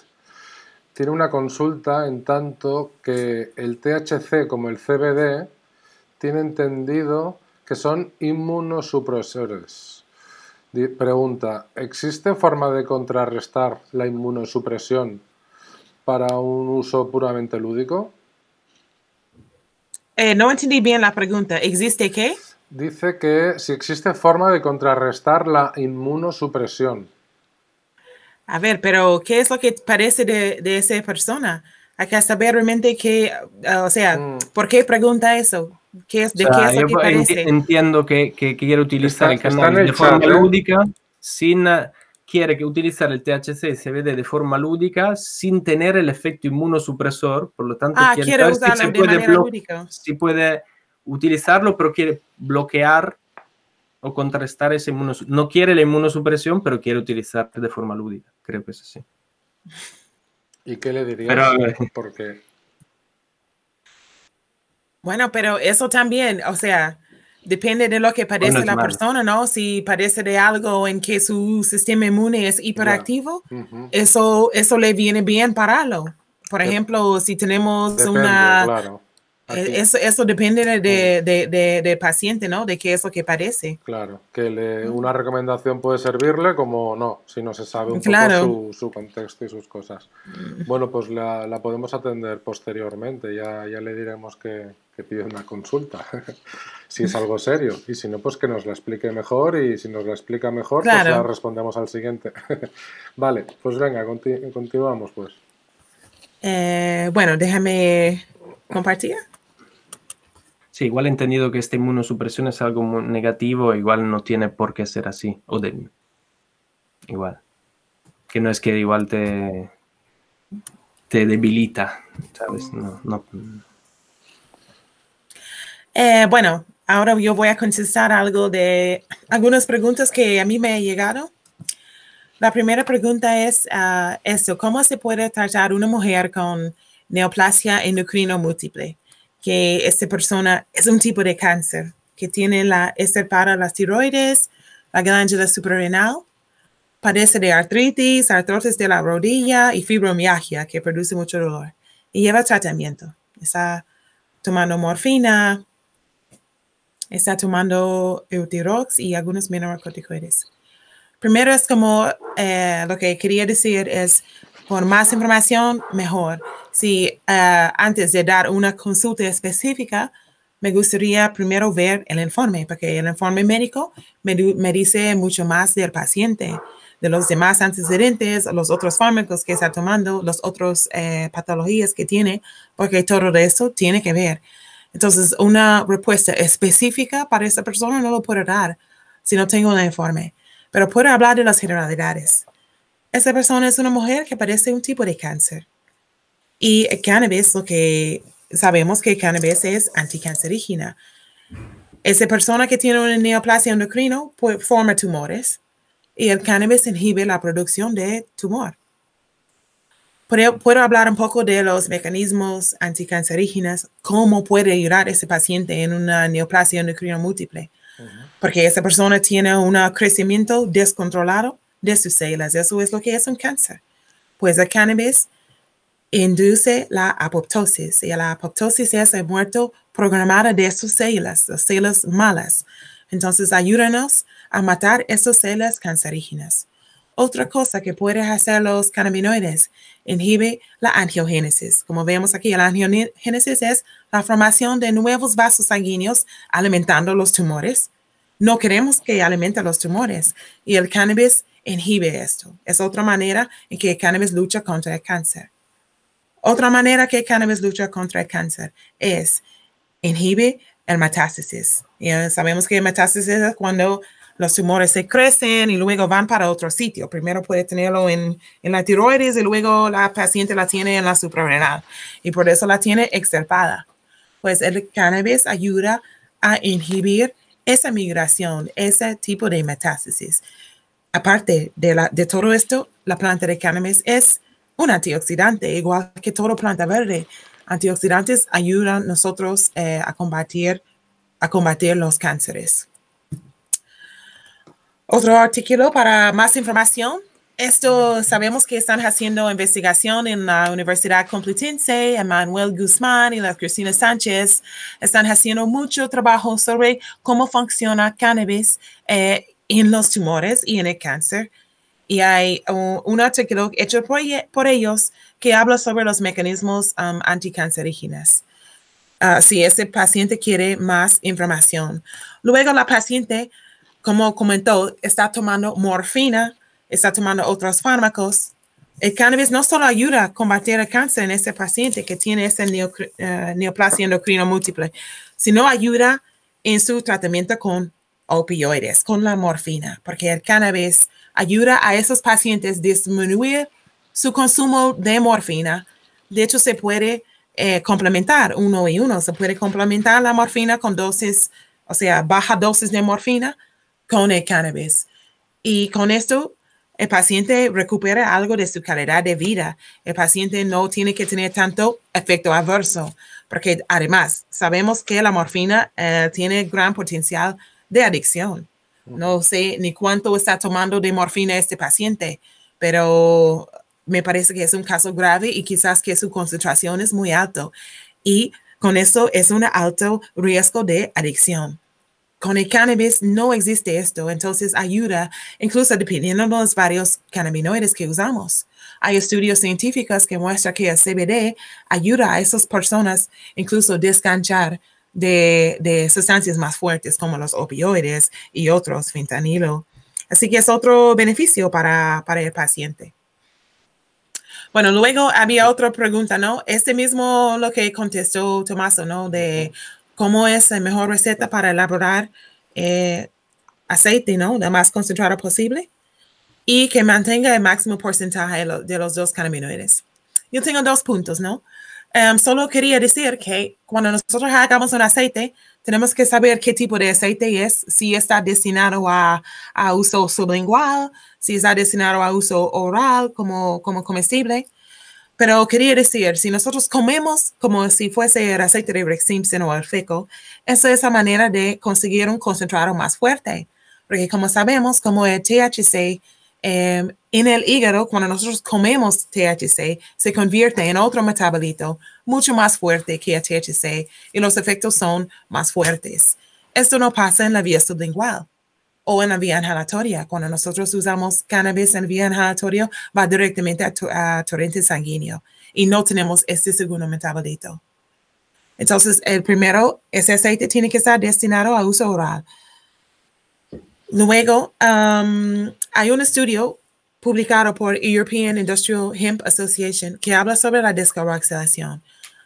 Tiene una consulta en tanto que el THC como el CBD tiene entendido que son inmunosupresores. Pregunta, ¿existe forma de contrarrestar la inmunosupresión para un uso puramente lúdico? No entendí bien la pregunta. ¿Existe qué? Dice que si existe forma de contrarrestar la inmunosupresión. A ver, pero ¿qué es lo que parece de esa persona? Hay que saber realmente ¿por qué pregunta eso? ¿Qué es lo que parece? Entiendo que quiere utilizar el cannabis de forma lúdica, quiere utilizar el THC y CBD de forma lúdica sin tener el efecto inmunosupresor, por lo tanto quiere usarlo de manera lúdica. Si puede utilizarlo, pero quiere bloquear o contrarrestar ese inmunosupresión. No quiere la inmunosupresión, pero quiere utilizar de forma lúdica. Creo que es así. ¿Y qué le dirías? ¿Por qué? Bueno, pero eso también, depende de lo que padece la persona, ¿no? Si padece de algo en que su sistema inmune es hiperactivo, eso le viene bien pararlo. Por ejemplo, si tenemos claro. Eso depende del paciente, ¿no? De qué es lo que padece. Claro, que una recomendación puede servirle como no, si no se sabe un poco su contexto y sus cosas. Bueno, pues la podemos atender posteriormente, ya le diremos que pide una consulta, si es algo serio. Y si no, pues que nos la explique mejor y si nos la explica mejor, pues la respondemos al siguiente. Vale, pues venga, continuamos pues. Bueno, déjame compartir. Sí, igual he entendido que esta inmunosupresión es algo muy negativo, igual no tiene por qué ser así. Igual. Que no es que igual te debilita, ¿sabes? No. Bueno, ahora yo voy a contestar algunas preguntas que a mí me han llegado. La primera pregunta es ¿cómo se puede tratar una mujer con neoplasia endocrino múltiple? Que esta persona es un tipo de cáncer que tiene extirpada las tiroides, la glándula suprarrenal, padece de artrosis de la rodilla y fibromialgia que produce mucho dolor y lleva tratamiento. Está tomando morfina, está tomando Eutirox y algunos mineralocorticoides. Primero es como lo que quería decir es, por más información, mejor. Si antes de dar una consulta específica, me gustaría primero ver el informe, porque el informe médico me dice mucho más del paciente, de los demás antecedentes, los otros fármacos que está tomando, las otras patologías que tiene, porque todo eso tiene que ver. Entonces, una respuesta específica para esa persona no lo puedo dar si no tengo un informe, pero puedo hablar de las generalidades. Esa persona es una mujer que padece un tipo de cáncer. Y el cannabis, lo que sabemos que el cannabis es anticancerígena. Esa persona que tiene una neoplasia endocrina forma tumores y el cannabis inhibe la producción de tumor. Puedo hablar un poco de los mecanismos anticancerígenos, cómo puede ayudar a ese paciente en una neoplasia endocrina múltiple. Porque esa persona tiene un crecimiento descontrolado de sus células. Eso es lo que es un cáncer. Pues el cannabis induce la apoptosis. Y la apoptosis es el muerto programada de sus células, las células malas. Entonces, ayúdanos a matar esas células cancerígenas. Otra cosa que pueden hacer los cannabinoides, inhibe la angiogénesis. Como vemos aquí, la angiogénesis es la formación de nuevos vasos sanguíneos alimentando los tumores. No queremos que alimente los tumores y el cannabis inhibe esto. Es otra manera en que el cannabis lucha contra el cáncer. Otra manera que el cannabis lucha contra el cáncer es inhibe el metástasis. Y sabemos que el metástasis es cuando los tumores se crecen y luego van para otro sitio. Primero puede tenerlo en la tiroides y luego la paciente la tiene en la suprarrenal. Y por eso la tiene extirpada. Pues el cannabis ayuda a inhibir esa migración, ese tipo de metástasis. Aparte de todo esto, la planta de cannabis es un antioxidante, igual que toda planta verde. Antioxidantes ayudan a nosotros a combatir los cánceres. Otro artículo para más información. Esto sabemos que están haciendo investigación en la Universidad Complutense, Emmanuel Guzmán y la Cristina Sánchez están haciendo mucho trabajo sobre cómo funciona cannabis en los tumores y en el cáncer. Y hay un artículo hecho por ellos que habla sobre los mecanismos anticancerígenos. Si ese paciente quiere más información. Luego la paciente, como comentó, está tomando morfina, está tomando otros fármacos. El cannabis no solo ayuda a combatir el cáncer en ese paciente que tiene esa neoplasia endocrina múltiple, sino ayuda en su tratamiento con opioides, con la morfina, porque el cannabis ayuda a esos pacientes a disminuir su consumo de morfina. De hecho, se puede complementar uno y uno. Se puede complementar la morfina con dosis, o sea, baja dosis de morfina con el cannabis. Y con esto, el paciente recupera algo de su calidad de vida. El paciente no tiene que tener tanto efecto adverso, porque además sabemos que la morfina tiene gran potencial de adicción. No sé ni cuánto está tomando de morfina este paciente, pero me parece que es un caso grave y quizás que su concentración es muy alta. Y con esto es un alto riesgo de adicción. Con el cannabis no existe esto, entonces ayuda, incluso dependiendo de los varios cannabinoides que usamos. Hay estudios científicos que muestran que el CBD ayuda a esas personas incluso a descansar de sustancias más fuertes como los opioides y otros, fentanilo. Así que es otro beneficio para el paciente. Bueno, luego había otra pregunta, ¿no? Este mismo lo que contestó Tomaso, ¿no? De cómo es la mejor receta para elaborar aceite, ¿no? Lo más concentrado posible y que mantenga el máximo porcentaje de los dos cannabinoides. Yo tengo 2 puntos, ¿no? Solo quería decir que cuando nosotros hagamos un aceite, tenemos que saber qué tipo de aceite es, si está destinado a uso sublingual, si está destinado a uso oral como comestible. Pero quería decir, si nosotros comemos como si fuese el aceite de Rick Simpson o el feco, esa es la manera de conseguir un concentrado más fuerte. Porque como sabemos, como el THC en el hígado, cuando nosotros comemos THC, se convierte en otro metabolito mucho más fuerte que el THC y los efectos son más fuertes. Esto no pasa en la vía sublingual o en la vía inhalatoria. Cuando nosotros usamos cannabis en la vía inhalatoria, va directamente a torrente sanguíneo y no tenemos este segundo metabolito. Entonces, el primero, ese aceite tiene que estar destinado a uso oral. Luego, hay un estudio publicado por European Industrial Hemp Association que habla sobre la descarboxilación.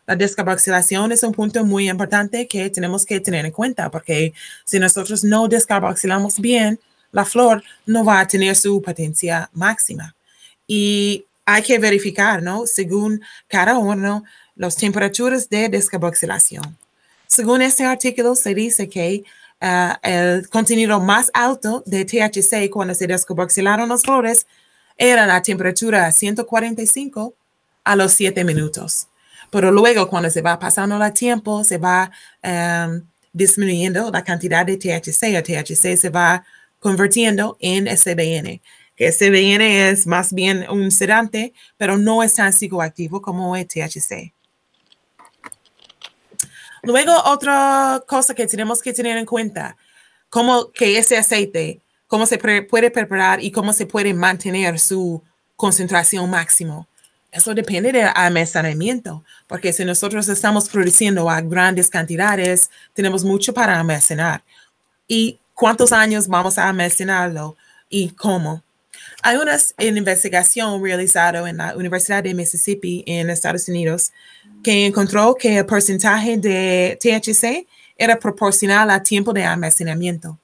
La descarboxilación es un punto muy importante que tenemos que tener en cuenta porque si nosotros no descarboxilamos bien, la flor no va a tener su potencia máxima. Y hay que verificar, ¿no? Según cada horno, las temperaturas de descarboxilación. Según este artículo, se dice que el contenido más alto de THC cuando se descarboxilaron las flores era la temperatura 145 a los 7 minutos. Pero luego, cuando se va pasando el tiempo, se va disminuyendo la cantidad de THC. El THC se va convirtiendo en CBN, que CBN es más bien un sedante, pero no es tan psicoactivo como el THC. Luego, otra cosa que tenemos que tener en cuenta, cómo que ese aceite, cómo se puede preparar y cómo se puede mantener su concentración máxima. Eso depende del almacenamiento, porque si nosotros estamos produciendo a grandes cantidades, tenemos mucho para almacenar. ¿Y cuántos años vamos a almacenarlo y cómo? Hay una investigación realizada en la Universidad de Mississippi en Estados Unidos que encontró que el porcentaje de THC era proporcional al tiempo de almacenamiento.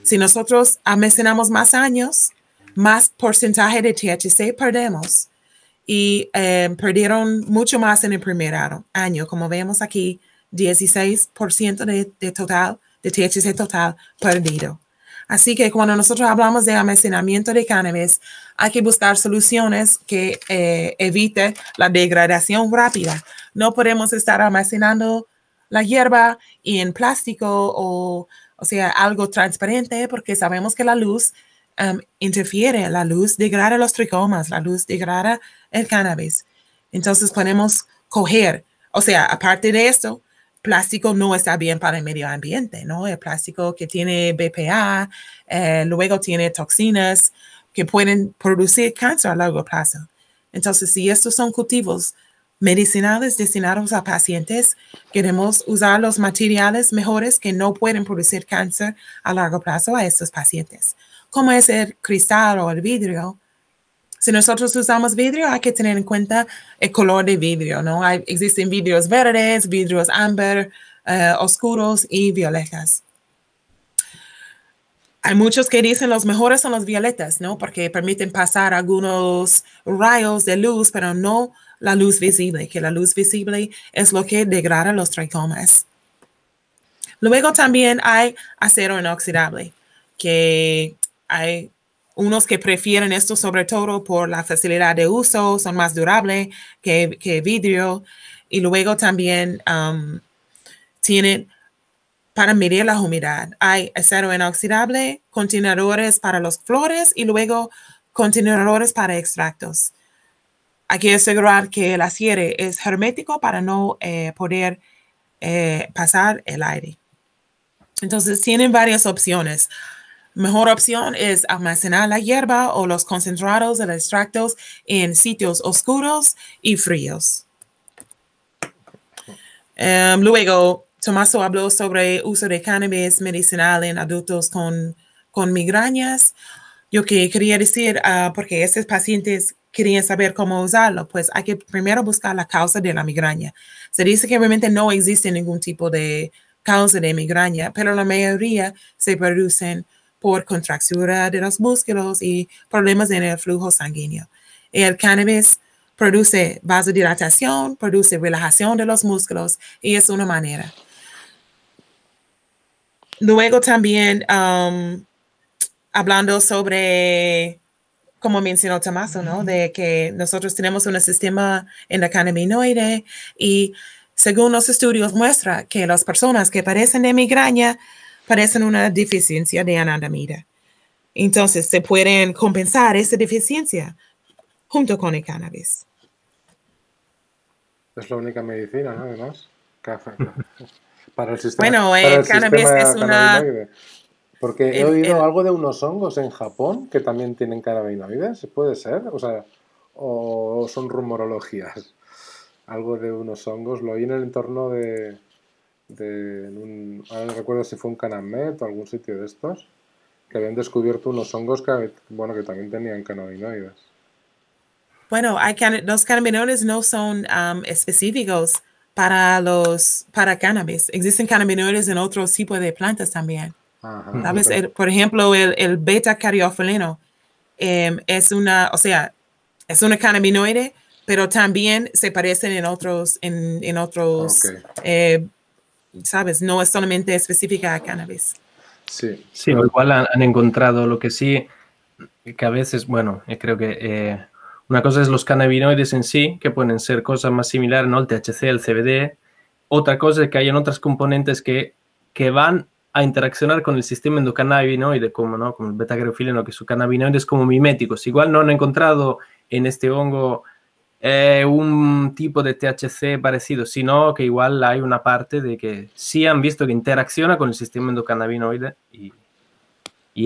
Si nosotros almacenamos más años, más porcentaje de THC perdemos. Y perdieron mucho más en el primer año. Como vemos aquí, 16% de total, de THC total perdido. Así que cuando nosotros hablamos de almacenamiento de cannabis, hay que buscar soluciones que eviten la degradación rápida. No podemos estar almacenando la hierba en plástico o sea, algo transparente, porque sabemos que la luz interfiere, la luz degrada los tricomas, la luz degrada el cannabis. Entonces podemos coger, o sea, aparte de esto, plástico no está bien para el medio ambiente, ¿no? El plástico que tiene BPA, luego tiene toxinas que pueden producir cáncer a largo plazo. Entonces, si estos son cultivos medicinales destinados a pacientes, queremos usar los materiales mejores que no pueden producir cáncer a largo plazo a estos pacientes, como es el cristal o el vidrio. Si nosotros usamos vidrio, hay que tener en cuenta el color de vidrio, ¿no? Existen vidrios verdes, vidrios ámbar, oscuros y violetas. Hay muchos que dicen los mejores son los violetas, ¿no? Porque permiten pasar algunos rayos de luz, pero no la luz visible, que la luz visible es lo que degrada los tricomas. Luego también hay acero inoxidable, que hay unos que prefieren esto sobre todo por la facilidad de uso, son más durables que vidrio. Y luego también tienen para medir la humedad. Hay acero inoxidable, contenedores para las flores y luego contenedores para extractos. Hay que asegurar que el cierre es hermético para no poder pasar el aire. Entonces tienen varias opciones. Mejor opción es almacenar la hierba o los concentrados de los extractos en sitios oscuros y fríos. Luego, Tommaso habló sobre uso de cannabis medicinal en adultos con migrañas. Yo que quería decir, porque estos pacientes querían saber cómo usarlo, pues hay que primero buscar la causa de la migraña. Se dice que realmente no existe ningún tipo de causa de migraña, pero la mayoría se producen por contractura de los músculos y problemas en el flujo sanguíneo. El cannabis produce vasodilatación, produce relajación de los músculos y es una manera. Luego también hablando sobre, como mencionó Tommaso, ¿no? De que nosotros tenemos un sistema endocannabinoide y según los estudios muestra que las personas que padecen de migraña padecen una deficiencia de anandamida. Entonces se pueden compensar esa deficiencia junto con el cannabis. Es la única medicina, ¿no? Además, para el sistema. Bueno, el cannabis es una... Porque he oído algo de unos hongos en Japón que también tienen cannabinoides, ¿puede ser? O sea, o son rumorologías. Algo de unos hongos, lo oí en el entorno ahora no recuerdo si fue un Canamet o algún sitio de estos, que habían descubierto unos hongos que también tenían cannabinoides. Bueno, los cannabinoides no son específicos para cannabis. Existen cannabinoides en otros tipos de plantas también. Ajá, ¿Sabes? Por ejemplo, el beta-cariophylleno es una cannabinoide, pero también se parecen en otros, okay. ¿Sabes? No es solamente específica a cannabis. Sí. Sí, o igual han encontrado lo que sí, que a veces, bueno, creo que una cosa es los cannabinoides en sí, que pueden ser cosas más similares, ¿no? El THC, el CBD. Otra cosa es que hayan otras componentes que van a interaccionar con el sistema endocannabinoide, como, ¿no? Como el beta-caroteno, que son cannabinoides como miméticos. Igual no han encontrado en este hongo un tipo de THC parecido, sino que igual hay una parte de que sí han visto que interacciona con el sistema endocannabinoide y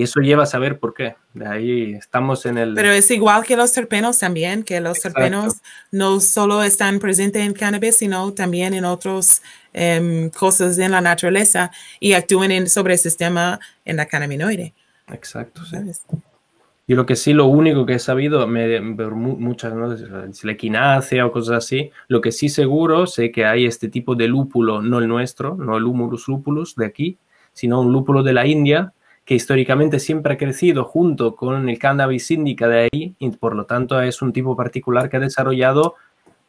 eso lleva a saber por qué. De ahí estamos en el... Pero es igual que los terpenos también, que los Exacto. terpenos no solo están presentes en cannabis, sino también en otras cosas en la naturaleza y actúan sobre el sistema endocannabinoide. Exacto, sí. Y lo que sí, lo único que he sabido, muchas, ¿no? Si la equinacia o cosas así, lo que sí seguro, sé que hay este tipo de lúpulo, no el nuestro, no el Humulus lupulus de aquí, sino un lúpulo de la India, que históricamente siempre ha crecido junto con el cannabis indica de ahí, y por lo tanto es un tipo particular que ha desarrollado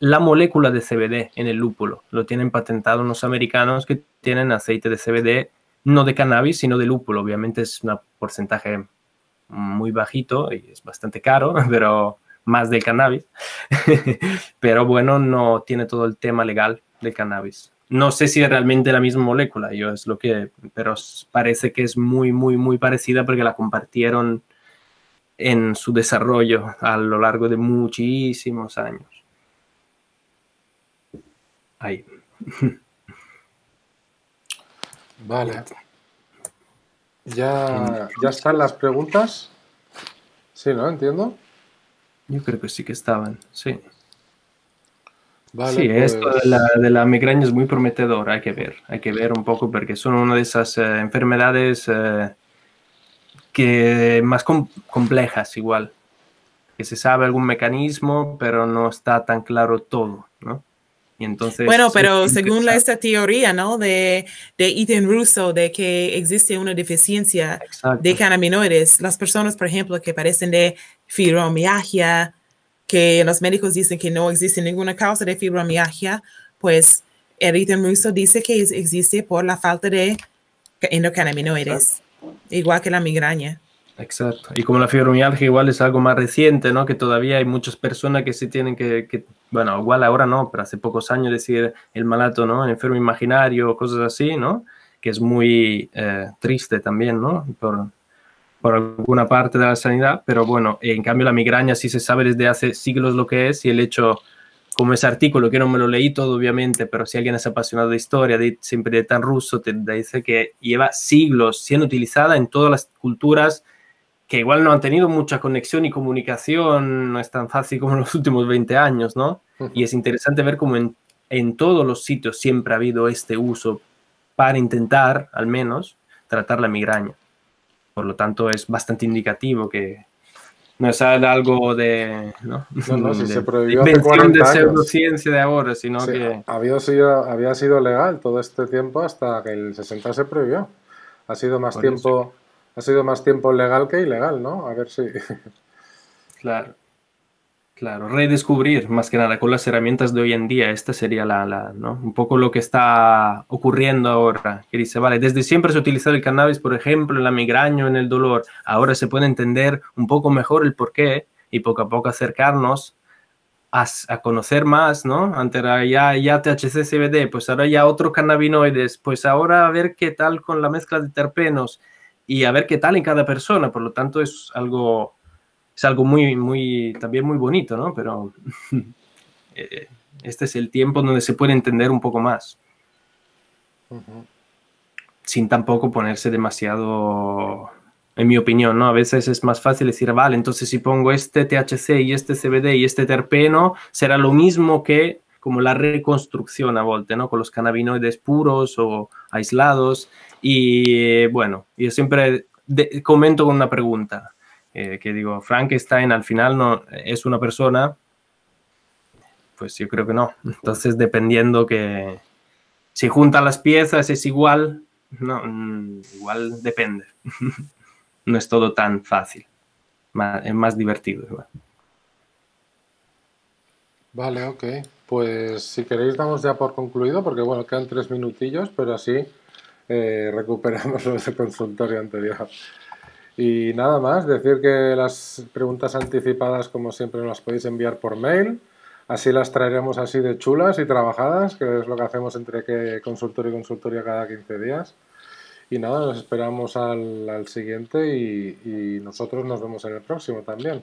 la molécula de CBD en el lúpulo. Lo tienen patentado unos americanos que tienen aceite de CBD, no de cannabis, sino de lúpulo. Obviamente es un porcentaje muy bajito y es bastante caro, pero más del cannabis. Pero bueno, no tiene todo el tema legal del cannabis. No sé si es realmente la misma molécula, pero parece que es muy, muy, muy parecida porque la compartieron en su desarrollo a lo largo de muchísimos años. Ahí. Vale. ¿Ya están las preguntas? Sí, ¿no? ¿Entiendo? Yo creo que sí que estaban, sí. Vale, sí, pues... esto de la migraña es muy prometedor, hay que ver un poco porque son una de esas enfermedades que más complejas igual, que se sabe algún mecanismo, pero no está tan claro todo, ¿no? Y entonces, bueno, pero según esta teoría, ¿no? De Ethan Russo, de que existe una deficiencia de cannabinoides, las personas, por ejemplo, que padecen de fibromialgia, que los médicos dicen que no existe ninguna causa de fibromialgia, pues Ethan Russo dice que existe por la falta de endocannabinoides, igual que la migraña. Exacto. Y como la fibromialgia igual es algo más reciente, ¿no? Que todavía hay muchas personas que sí tienen bueno, igual ahora no, pero hace pocos años decir el malato, ¿no? El enfermo imaginario, cosas así, ¿no? Que es muy triste también, ¿no? Por alguna parte de la sanidad, pero bueno, en cambio la migraña sí se sabe desde hace siglos lo que es y el hecho, como ese artículo, que no me lo leí todo obviamente, pero si alguien es apasionado de historia, siempre de Ethan Russo, te dice que lleva siglos siendo utilizada en todas las culturas que igual no han tenido mucha conexión y comunicación, no es tan fácil como en los últimos 20 años, ¿no? Y es interesante ver cómo en todos los sitios siempre ha habido este uso para intentar, al menos, tratar la migraña. Por lo tanto, es bastante indicativo que no es algo de... No, si se prohibió hace 40 años. De pseudociencia de ahora, sino sí, que... Había sido legal todo este tiempo hasta que el 60 se prohibió. Ha sido más tiempo... Ha sido más tiempo legal que ilegal, ¿no? A ver si... Claro. Claro, redescubrir más que nada con las herramientas de hoy en día. Esta sería ¿no? Un poco lo que está ocurriendo ahora. Que dice, vale, desde siempre se ha utilizado el cannabis, por ejemplo, en la migraña o en el dolor. Ahora se puede entender un poco mejor el porqué y poco a poco acercarnos a conocer más, ¿no? Antes era ya THC, CBD, pues ahora ya otros cannabinoides. Pues ahora a ver qué tal con la mezcla de terpenos y a ver qué tal en cada persona. Por lo tanto, es algo muy, también muy bonito, ¿no? Pero este es el tiempo donde se puede entender un poco más. Sin tampoco ponerse demasiado, en mi opinión, ¿no? A veces es más fácil decir, vale, entonces si pongo este THC y este CBD y este terpeno, será lo mismo que como la reconstrucción a volte, ¿no? Con los cannabinoides puros o aislados. Y bueno, yo siempre comento con una pregunta. Que digo, Frankenstein al final no es una persona, pues yo creo que no. Entonces, dependiendo que si juntan las piezas es igual, no, igual depende. No es todo tan fácil, es más divertido igual. Vale, ok. Pues si queréis damos ya por concluido, porque bueno, quedan 3 minutillos, pero así recuperamos los de consultorio anterior. Y nada más, decir que las preguntas anticipadas, como siempre, nos las podéis enviar por mail. Así las traeremos así de chulas y trabajadas, que es lo que hacemos entre que consultorio y consultoria cada 15 días. Y nada, nos esperamos al siguiente y nosotros nos vemos en el próximo también.